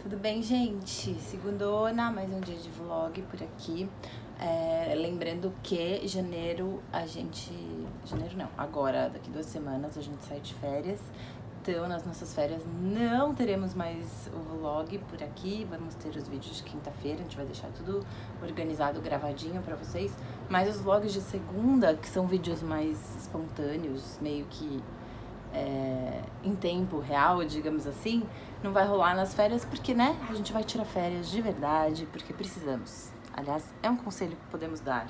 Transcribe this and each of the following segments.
Tudo bem, gente? Segundona, mais um dia de vlog por aqui. Lembrando que janeiro Janeiro não, agora, daqui 2 semanas a gente sai de férias. Então, nas nossas férias não teremos mais o vlog por aqui. Vamos ter os vídeos de quinta-feira, a gente vai deixar tudo organizado, gravadinho pra vocês. Mas os vlogs de segunda, que são vídeos mais espontâneos, meio que em tempo real, digamos assim, não vai rolar nas férias porque, né, a gente vai tirar férias de verdade, porque precisamos. Aliás, é um conselho que podemos dar.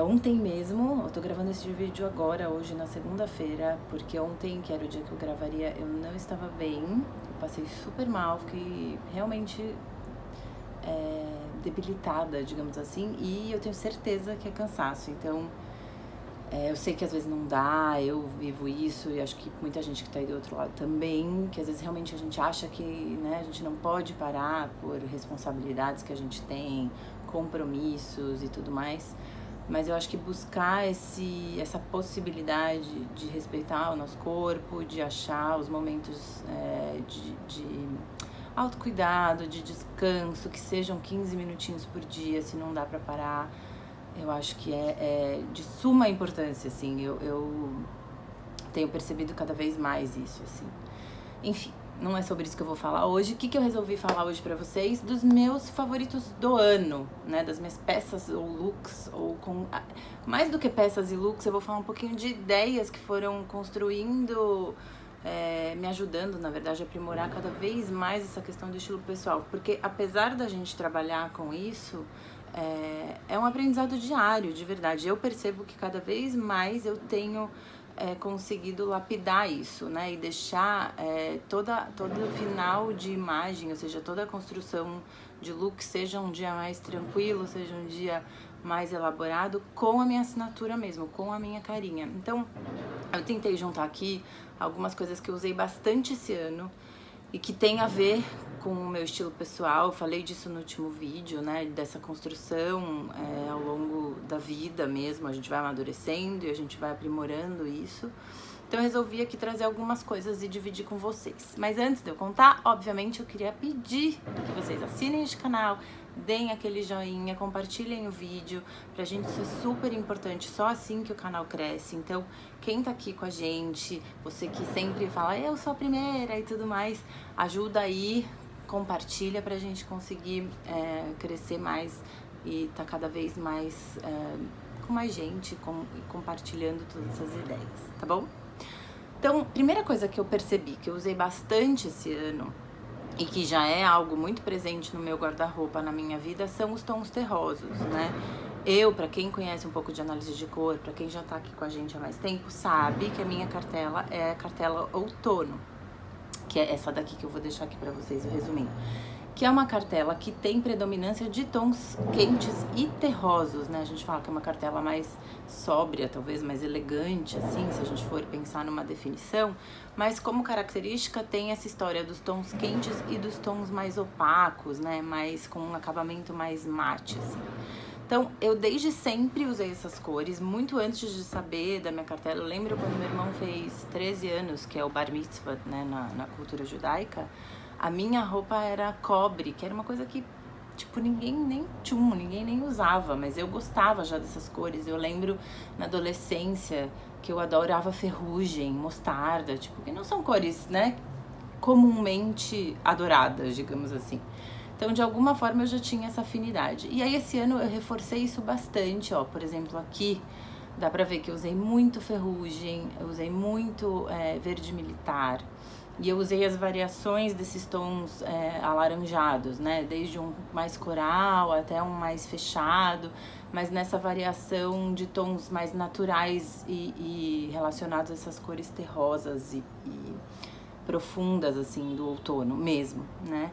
Ontem mesmo, eu tô gravando esse vídeo agora, hoje na segunda-feira, porque ontem, que era o dia que eu gravaria, eu não estava bem, eu passei super mal, fiquei realmente debilitada, digamos assim, e eu tenho certeza que é cansaço, então eu sei que às vezes não dá, eu vivo isso e acho que muita gente que tá aí do outro lado também, que às vezes realmente a gente acha que, né, a gente não pode parar por responsabilidades que a gente tem, compromissos e tudo mais, mas eu acho que buscar essa possibilidade de respeitar o nosso corpo, de achar os momentos de autocuidado, de descanso, que sejam 15 minutinhos por dia, se não dá pra parar. Eu acho que é de suma importância, assim, eu tenho percebido cada vez mais isso, assim. Enfim, não é sobre isso que eu vou falar hoje. O que eu resolvi falar hoje pra vocês? Dos meus favoritos do ano, né? Das minhas peças ou looks, mais do que peças e looks, eu vou falar um pouquinho de ideias que foram construindo, me ajudando, na verdade, a aprimorar cada vez mais essa questão do estilo pessoal. Porque apesar da gente trabalhar com isso, é um aprendizado diário, de verdade. Eu percebo que cada vez mais eu tenho conseguido lapidar isso, né? E deixar todo final de imagem, ou seja, toda a construção de look, seja um dia mais tranquilo, seja um dia mais elaborado, com a minha assinatura mesmo, com a minha carinha. Então, eu tentei juntar aqui algumas coisas que eu usei bastante esse ano e que tem a ver com o meu estilo pessoal. Eu falei disso no último vídeo, né, dessa construção ao longo da vida mesmo, a gente vai amadurecendo e a gente vai aprimorando isso. Então eu resolvi aqui trazer algumas coisas e dividir com vocês. Mas antes de eu contar, obviamente eu queria pedir que vocês assinem este canal, deem aquele joinha, compartilhem o vídeo, pra gente isso é super importante, só assim que o canal cresce. Então, quem tá aqui com a gente, você que sempre fala, eu sou a primeira e tudo mais, ajuda aí, compartilha pra gente conseguir crescer mais e tá cada vez mais com mais gente, compartilhando todas essas ideias, tá bom? Então, primeira coisa que eu percebi, que eu usei bastante esse ano, e que já é algo muito presente no meu guarda-roupa, na minha vida, são os tons terrosos, né? Pra quem conhece um pouco de análise de cor, pra quem já tá aqui com a gente há mais tempo, sabe que a minha cartela é a cartela outono, que é essa daqui que eu vou deixar aqui pra vocês, o resuminho. Que é uma cartela que tem predominância de tons quentes e terrosos, né? A gente fala que é uma cartela mais sóbria, talvez mais elegante, assim, se a gente for pensar numa definição. Mas como característica tem essa história dos tons quentes e dos tons mais opacos, né? Mais com um acabamento mais mate, assim. Então, eu desde sempre usei essas cores, muito antes de saber da minha cartela. Eu lembro quando meu irmão fez 13 anos, que é o Bar Mitzvah, né, na cultura judaica, a minha roupa era cobre, que era uma coisa que, tipo, ninguém nem usava, mas eu gostava já dessas cores. Eu lembro na adolescência que eu adorava ferrugem, mostarda, tipo, que não são cores, né, comumente adoradas, digamos assim. Então, de alguma forma, eu já tinha essa afinidade. E aí, esse ano, eu reforcei isso bastante, ó. Por exemplo, aqui, dá pra ver que eu usei muito ferrugem, eu usei muito verde militar. E eu usei as variações desses tons alaranjados, né? Desde um mais coral até um mais fechado. Mas nessa variação de tons mais naturais e relacionados a essas cores terrosas e profundas, assim, do outono mesmo, né?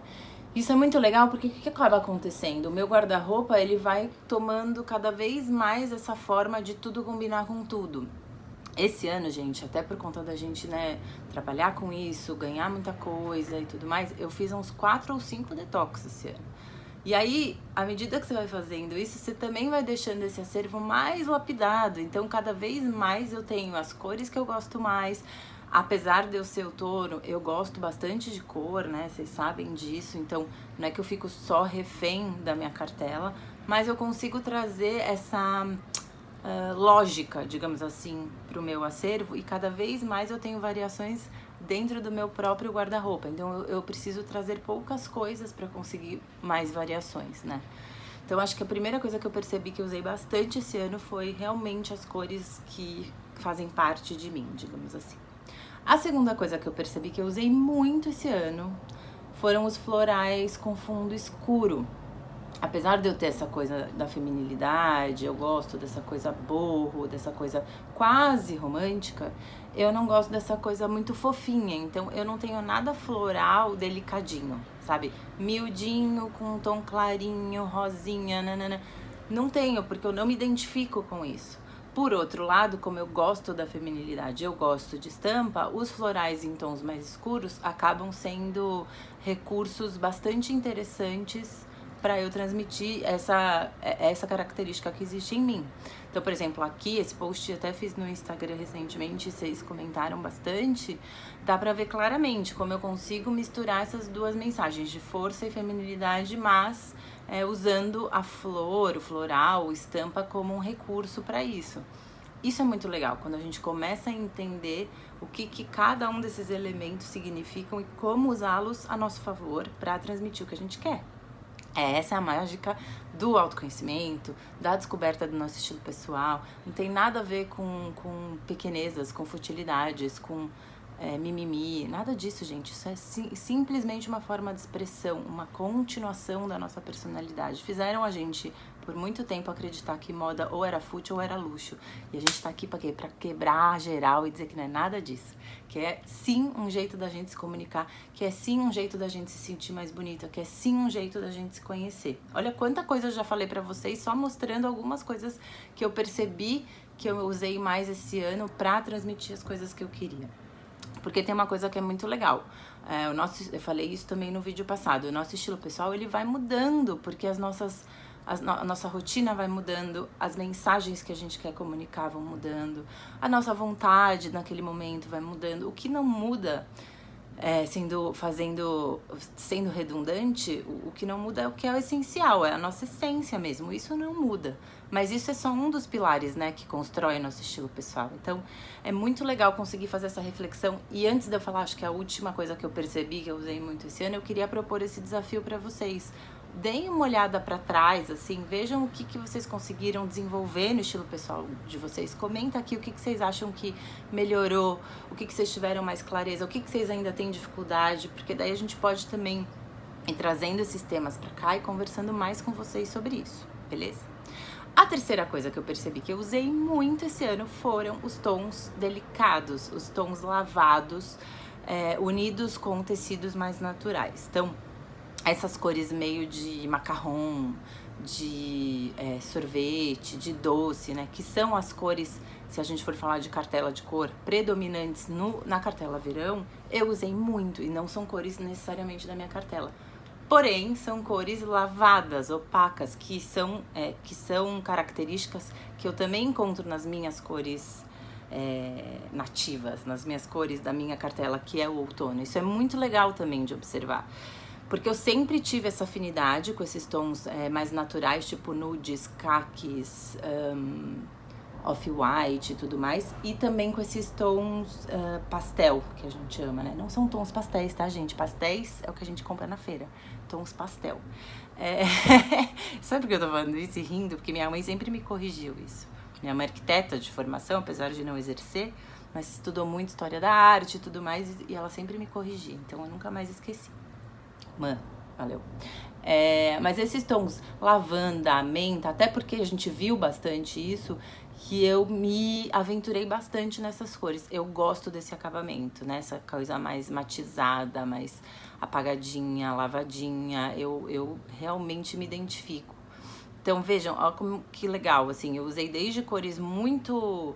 Isso é muito legal porque o que acaba acontecendo? O meu guarda-roupa, ele vai tomando cada vez mais essa forma de tudo combinar com tudo. Esse ano, gente, até por conta da gente, né, trabalhar com isso, ganhar muita coisa e tudo mais, eu fiz uns 4 ou 5 detox esse ano. E aí, à medida que você vai fazendo isso, você também vai deixando esse acervo mais lapidado. Então, cada vez mais eu tenho as cores que eu gosto mais, Apesar de eu ser o touro, eu gosto bastante de cor, né? Vocês sabem disso, então não é que eu fico só refém da minha cartela, mas eu consigo trazer essa lógica, digamos assim, para o meu acervo, e cada vez mais eu tenho variações dentro do meu próprio guarda-roupa. Então eu preciso trazer poucas coisas para conseguir mais variações, né? Então acho que a primeira coisa que eu percebi que eu usei bastante esse ano foi realmente as cores que fazem parte de mim, digamos assim. A segunda coisa que eu percebi que eu usei muito esse ano foram os florais com fundo escuro. Apesar de eu ter essa coisa da feminilidade, eu gosto dessa coisa boho, dessa coisa quase romântica, eu não gosto dessa coisa muito fofinha. Então eu não tenho nada floral delicadinho, sabe? Miudinho, com um tom clarinho, rosinha, nanana. Não tenho, porque eu não me identifico com isso. Por outro lado, como eu gosto da feminilidade, eu gosto de estampa, os florais em tons mais escuros acabam sendo recursos bastante interessantes para eu transmitir essa característica que existe em mim. Então, por exemplo, aqui, esse post eu até fiz no Instagram recentemente, vocês comentaram bastante, dá pra ver claramente como eu consigo misturar essas duas mensagens de força e feminilidade, mas usando a flor, o floral, o estampa como um recurso para isso. Isso é muito legal, quando a gente começa a entender o que cada um desses elementos significam e como usá-los a nosso favor para transmitir o que a gente quer. Essa é a mágica do autoconhecimento, da descoberta do nosso estilo pessoal. Não tem nada a ver com pequenezas, com futilidades, com mimimi, nada disso, gente. Isso é simplesmente uma forma de expressão, uma continuação da nossa personalidade. Fizeram a gente, por muito tempo, acreditar que moda ou era fútil ou era luxo. E a gente tá aqui pra quê? Pra quebrar geral e dizer que não é nada disso. Que é sim um jeito da gente se comunicar, que é sim um jeito da gente se sentir mais bonita, que é sim um jeito da gente se conhecer. Olha quanta coisa eu já falei pra vocês, só mostrando algumas coisas que eu percebi que eu usei mais esse ano pra transmitir as coisas que eu queria. Porque tem uma coisa que é muito legal. Eu falei isso também no vídeo passado. O nosso estilo pessoal, ele vai mudando, porque a nossa rotina vai mudando, as mensagens que a gente quer comunicar vão mudando, a nossa vontade naquele momento vai mudando. O que não muda, sendo redundante, o que não muda é o que é o essencial, é a nossa essência mesmo. Isso não muda. Mas isso é só um dos pilares, né, que constrói nosso estilo pessoal. Então, é muito legal conseguir fazer essa reflexão. E antes de eu falar, acho que a última coisa que eu percebi, que eu usei muito esse ano, eu queria propor esse desafio para vocês. Deem uma olhada para trás, assim, vejam o que vocês conseguiram desenvolver no estilo pessoal de vocês. Comenta aqui o que vocês acham que melhorou, o que vocês tiveram mais clareza, o que vocês ainda têm dificuldade, porque daí a gente pode também ir trazendo esses temas para cá e conversando mais com vocês sobre isso, beleza? A terceira coisa que eu percebi que eu usei muito esse ano foram os tons delicados, os tons lavados, unidos com tecidos mais naturais. Então, essas cores meio de macarrão, de sorvete, de doce, né? Que são as cores, se a gente for falar de cartela de cor, predominantes na cartela verão, eu usei muito e não são cores necessariamente da minha cartela. Porém, são cores lavadas, opacas, que são características que eu também encontro nas minhas cores nativas, nas minhas cores da minha cartela, que é o outono. Isso é muito legal também de observar. Porque eu sempre tive essa afinidade com esses tons mais naturais, tipo nudes, caques, off-white e tudo mais. E também com esses tons pastel, que a gente ama, né? Não são tons pastéis, tá, gente? Pastéis é o que a gente compra na feira. Tons pastel. Sabe por que eu tô falando isso e rindo? Porque minha mãe sempre me corrigiu isso. Minha mãe é arquiteta de formação, apesar de não exercer, mas estudou muito história da arte e tudo mais, e ela sempre me corrigia. Então eu nunca mais esqueci. Mãe, valeu. Mas esses tons lavanda, menta, até porque a gente viu bastante isso, que eu me aventurei bastante nessas cores. Eu gosto desse acabamento, né? Essa coisa mais matizada, mais apagadinha, lavadinha. Eu realmente me identifico. Então vejam, ó, que legal, assim, eu usei desde cores muito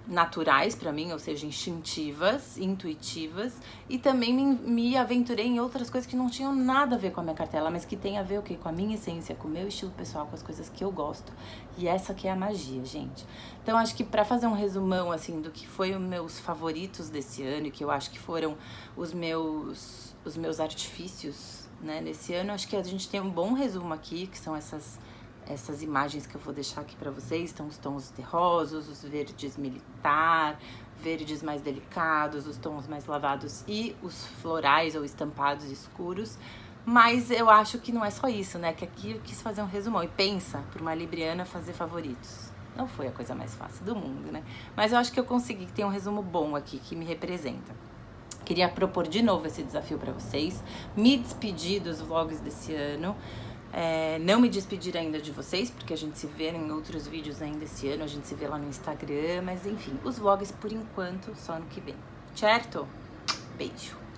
naturais pra mim, ou seja, instintivas, intuitivas, e também me aventurei em outras coisas que não tinham nada a ver com a minha cartela, mas que tem a ver o quê? Com a minha essência, com o meu estilo pessoal, com as coisas que eu gosto. E essa que é a magia, gente. Então, acho que pra fazer um resumão, assim, do que foi os meus favoritos desse ano, e que eu acho que foram os meus artifícios, né, nesse ano, acho que a gente tem um bom resumo aqui, que são essas imagens que eu vou deixar aqui pra vocês. Estão os tons terrosos, os verdes militar, verdes mais delicados, os tons mais lavados e os florais ou estampados escuros. Mas eu acho que não é só isso, né? Que aqui eu quis fazer um resumão. E pensa, para uma libriana fazer favoritos. Não foi a coisa mais fácil do mundo, né? Mas eu acho que eu consegui, que tem um resumo bom aqui, que me representa. Queria propor de novo esse desafio pra vocês. Me despedir dos vlogs desse ano. Não me despedir ainda de vocês, porque a gente se vê em outros vídeos ainda esse ano, a gente se vê lá no Instagram, mas enfim, os vlogs por enquanto só ano que vem, certo? Beijo!